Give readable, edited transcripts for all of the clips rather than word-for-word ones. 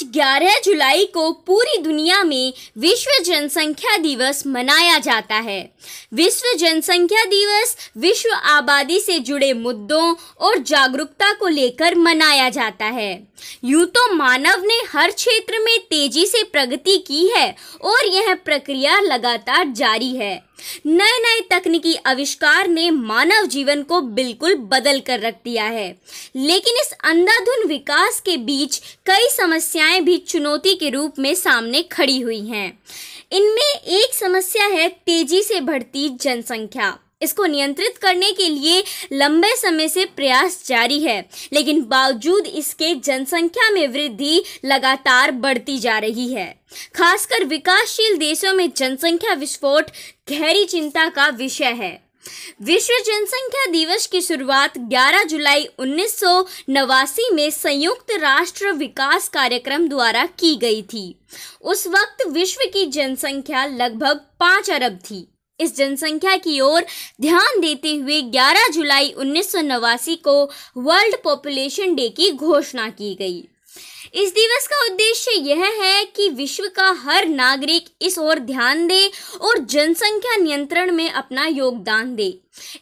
आज 11 जुलाई को पूरी दुनिया में विश्व जनसंख्या दिवस मनाया जाता है। विश्व जनसंख्या दिवस विश्व आबादी से जुड़े मुद्दों और जागरूकता को लेकर मनाया जाता है। यूं तो मानव ने हर क्षेत्र में तेजी से प्रगति की है और यह प्रक्रिया लगातार जारी है। नए नए तकनीकी आविष्कार ने मानव जीवन को बिल्कुल बदल कर रख दिया है, लेकिन इस अंधाधुंध विकास के बीच कई समस्याएं भी चुनौती के रूप में सामने खड़ी हुई हैं। इनमें एक समस्या है तेजी से बढ़ती जनसंख्या। इसको नियंत्रित करने के लिए लंबे समय से प्रयास जारी है, लेकिन बावजूद इसके जनसंख्या में वृद्धि लगातार बढ़ती जा रही है। खासकर विकासशील देशों में जनसंख्या विस्फोट गहरी चिंता का विषय है। विश्व जनसंख्या दिवस की शुरुआत 11 जुलाई 1989 में संयुक्त राष्ट्र विकास कार्यक्रम द्वारा की गई थी। उस वक्त विश्व की जनसंख्या लगभग 5 अरब थी। इस जनसंख्या की ओर ध्यान देते हुए 11 जुलाई 1989 को वर्ल्ड पॉपुलेशन डे की घोषणा की गई। इस दिवस का उद्देश्य यह है कि विश्व का हर नागरिक इस ओर ध्यान दे और जनसंख्या नियंत्रण में अपना योगदान दे।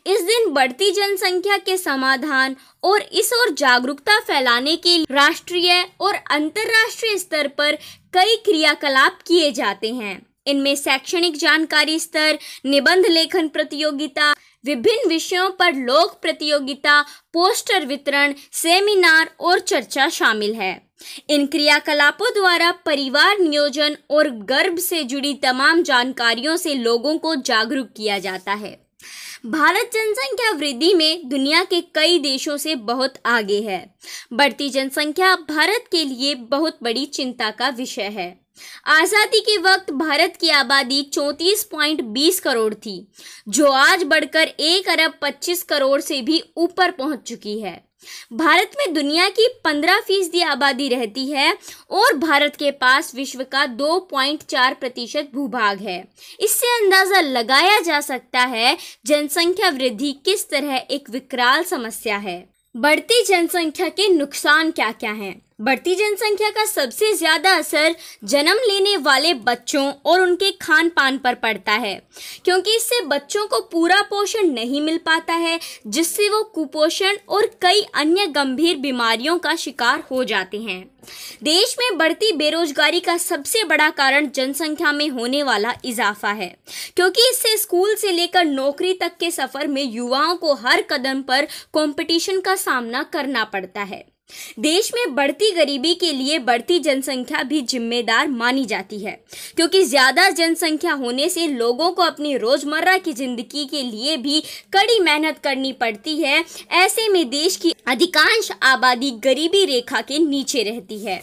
इस दिन बढ़ती जनसंख्या के समाधान और इस ओर जागरूकता फैलाने के लिए राष्ट्रीय और अंतर्राष्ट्रीय स्तर पर कई क्रियाकलाप किए जाते हैं। इनमें शैक्षणिक जानकारी स्तर, निबंध लेखन प्रतियोगिता, विभिन्न विषयों पर लोक प्रतियोगिता, पोस्टर वितरण, सेमिनार और चर्चा शामिल है। इन क्रियाकलापों द्वारा परिवार नियोजन और गर्भ से जुड़ी तमाम जानकारियों से लोगों को जागरूक किया जाता है। भारत जनसंख्या वृद्धि में दुनिया के कई देशों से बहुत आगे है। बढ़ती जनसंख्या भारत के लिए बहुत बड़ी चिंता का विषय है। आज़ादी के वक्त भारत की आबादी 34.20 करोड़ थी, जो आज बढ़कर 1 अरब 25 करोड़ से भी ऊपर पहुंच चुकी है। भारत में दुनिया की 15% आबादी रहती है और भारत के पास विश्व का 2.4% भूभाग है। इससे अंदाजा लगाया जा सकता है जनसंख्या वृद्धि किस तरह एक विकराल समस्या है। बढ़ती जनसंख्या के नुकसान क्या क्या हैं? बढ़ती जनसंख्या का सबसे ज्यादा असर जन्म लेने वाले बच्चों और उनके खान पान पर पड़ता है, क्योंकि इससे बच्चों को पूरा पोषण नहीं मिल पाता है, जिससे वो कुपोषण और कई अन्य गंभीर बीमारियों का शिकार हो जाते हैं। देश में बढ़ती बेरोजगारी का सबसे बड़ा कारण जनसंख्या में होने वाला इजाफा है, क्योंकि इससे स्कूल से लेकर नौकरी तक के सफर में युवाओं को हर कदम पर कंपटीशन का सामना करना पड़ता है। देश में बढ़ती गरीबी के लिए बढ़ती जनसंख्या भी जिम्मेदार मानी जाती है, क्योंकि ज्यादा जनसंख्या होने से लोगों को अपनी रोजमर्रा की जिंदगी के लिए भी कड़ी मेहनत करनी पड़ती है। ऐसे में देश की अधिकांश आबादी गरीबी रेखा के नीचे रहती है।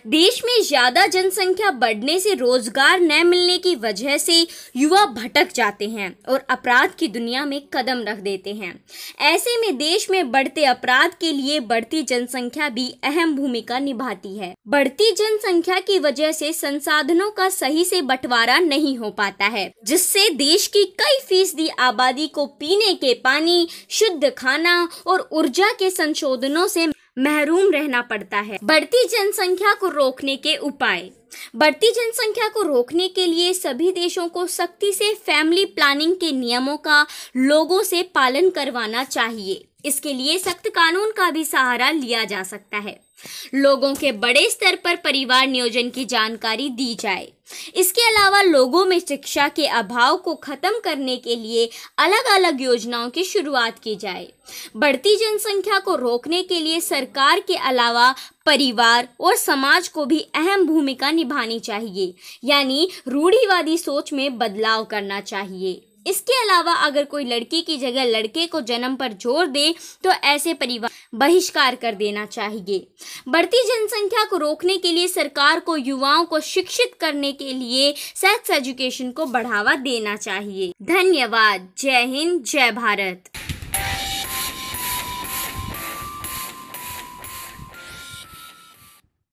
देश में ज्यादा जनसंख्या बढ़ने से रोजगार न मिलने की वजह से युवा भटक जाते हैं और अपराध की दुनिया में कदम रख देते हैं। ऐसे में देश में बढ़ते अपराध के लिए बढ़ती जनसंख्या भी अहम भूमिका निभाती है। बढ़ती जनसंख्या की वजह से संसाधनों का सही से बंटवारा नहीं हो पाता है, जिससे देश की कई फीसदी आबादी को पीने के पानी, शुद्ध खाना और ऊर्जा के संशोधनों से महरूम रहना पड़ता है। बढ़ती जनसंख्या को रोकने के उपाय। बढ़ती जनसंख्या को रोकने के लिए सभी देशों को सख्ती से फैमिली प्लानिंग के नियमों का लोगों से पालन करवाना चाहिए। इसके लिए सख्त कानून का भी सहारा लिया जा सकता है। लोगों के बड़े स्तर पर परिवार नियोजन की जानकारी दी जाए। इसके अलावा लोगों में शिक्षा के अभाव को खत्म करने के लिए अलग अलग योजनाओं की शुरुआत की जाए। बढ़ती जनसंख्या को रोकने के लिए सरकार के अलावा परिवार और समाज को भी अहम भूमिका निभानी चाहिए, यानी रूढ़िवादी सोच में बदलाव करना चाहिए। इसके अलावा अगर कोई लड़की की जगह लड़के को जन्म पर जोर दे तो ऐसे परिवार बहिष्कार कर देना चाहिए। बढ़ती जनसंख्या को रोकने के लिए सरकार को युवाओं को शिक्षित करने के लिए सेक्स एजुकेशन को बढ़ावा देना चाहिए। धन्यवाद। जय हिंद, जय भारत।